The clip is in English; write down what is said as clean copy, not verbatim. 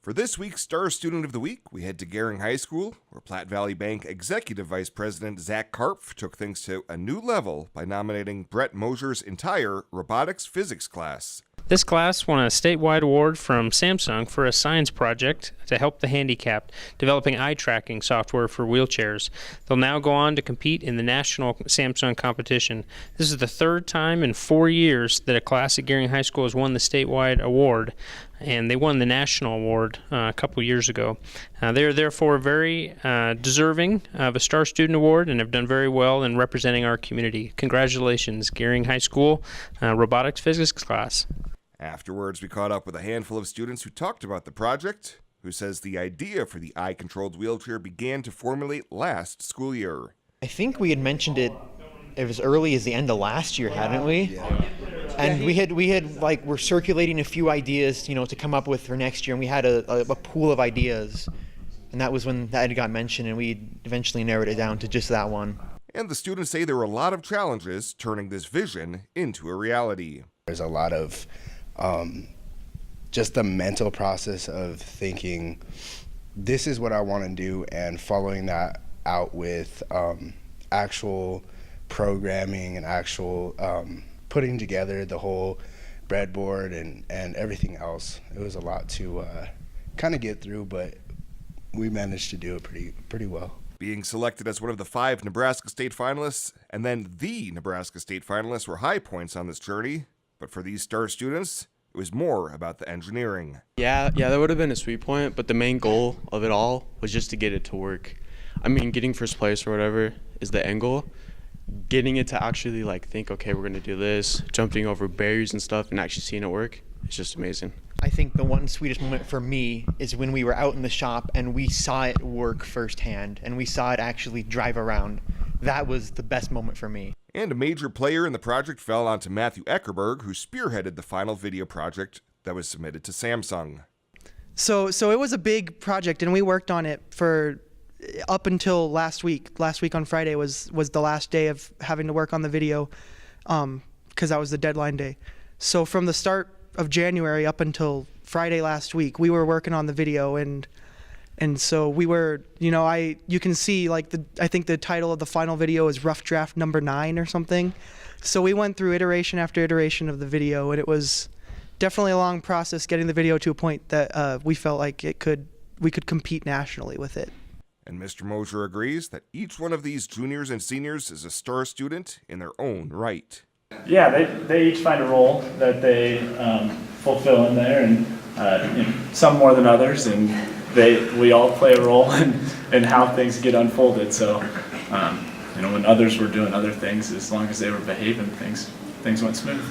For this week's Star Student of the Week, we head to Gering High School, where Platte Valley Bank Executive Vice President Zach Karpf took things to a new level by nominating Brett Moser's entire Robotics physics class. This class won a statewide award from Samsung for a science project to help the handicapped, developing eye tracking software for wheelchairs. They'll now go on to compete in the national Samsung competition. This is the third time in 4 years that a class at Gering High School has won the statewide award, and they won the national award a couple years ago. They are therefore very deserving of a Star Student Award and have done very well in representing our community. Congratulations, Gering High School Robotics Physics class. Afterwards, we caught up with a handful of students who talked about the project, who says the idea for the eye-controlled wheelchair began to formulate last school year. I think we had mentioned it as early as the end of last year, hadn't we? Yeah. And we had like, we're circulating a few ideas, to come up with for next year, and we had a pool of ideas. And that was when that got mentioned, and we eventually narrowed it down to just that one. And the students say there were a lot of challenges turning this vision into a reality. There's a lot of just the mental process of thinking, this is what I want to do, and following that out with actual programming and actual putting together the whole breadboard and everything else. It was a lot to kind of get through, but we managed to do it pretty well. Being selected as one of the 5 Nebraska State finalists, and then the Nebraska State finalists, were high points on this journey. But for these Star students, it was more about the engineering. Yeah, that would have been a sweet point, but the main goal of it all was just to get it to work. I mean, getting first place or whatever is the end goal. Getting it to actually think, okay, we're gonna do this, jumping over barriers and stuff, and actually seeing it work, it's just amazing. I think the one sweetest moment for me is when we were out in the shop and we saw it work firsthand, and we saw it actually drive around. That was the best moment for me. And a major player in the project fell onto Matthew Eckerberg, who spearheaded the final video project that was submitted to Samsung. So it was a big project, and we worked on it for up until last week. Last week on Friday was the last day of having to work on the video, because that was the deadline day. So from the start of January up until Friday last week, we were working on the video, and so we were, you can see I think the title of the final video is Rough Draft Number 9 or something. So we went through iteration after iteration of the video, and it was definitely a long process getting the video to a point that we felt like we could compete nationally with it. And Mr. Moser agrees that each one of these juniors and seniors is a Star student in their own right. Yeah, they each find a role that they fulfill in there, and some more than others, and we all play a role in how things get unfolded. So, when others were doing other things, as long as they were behaving, things went smooth.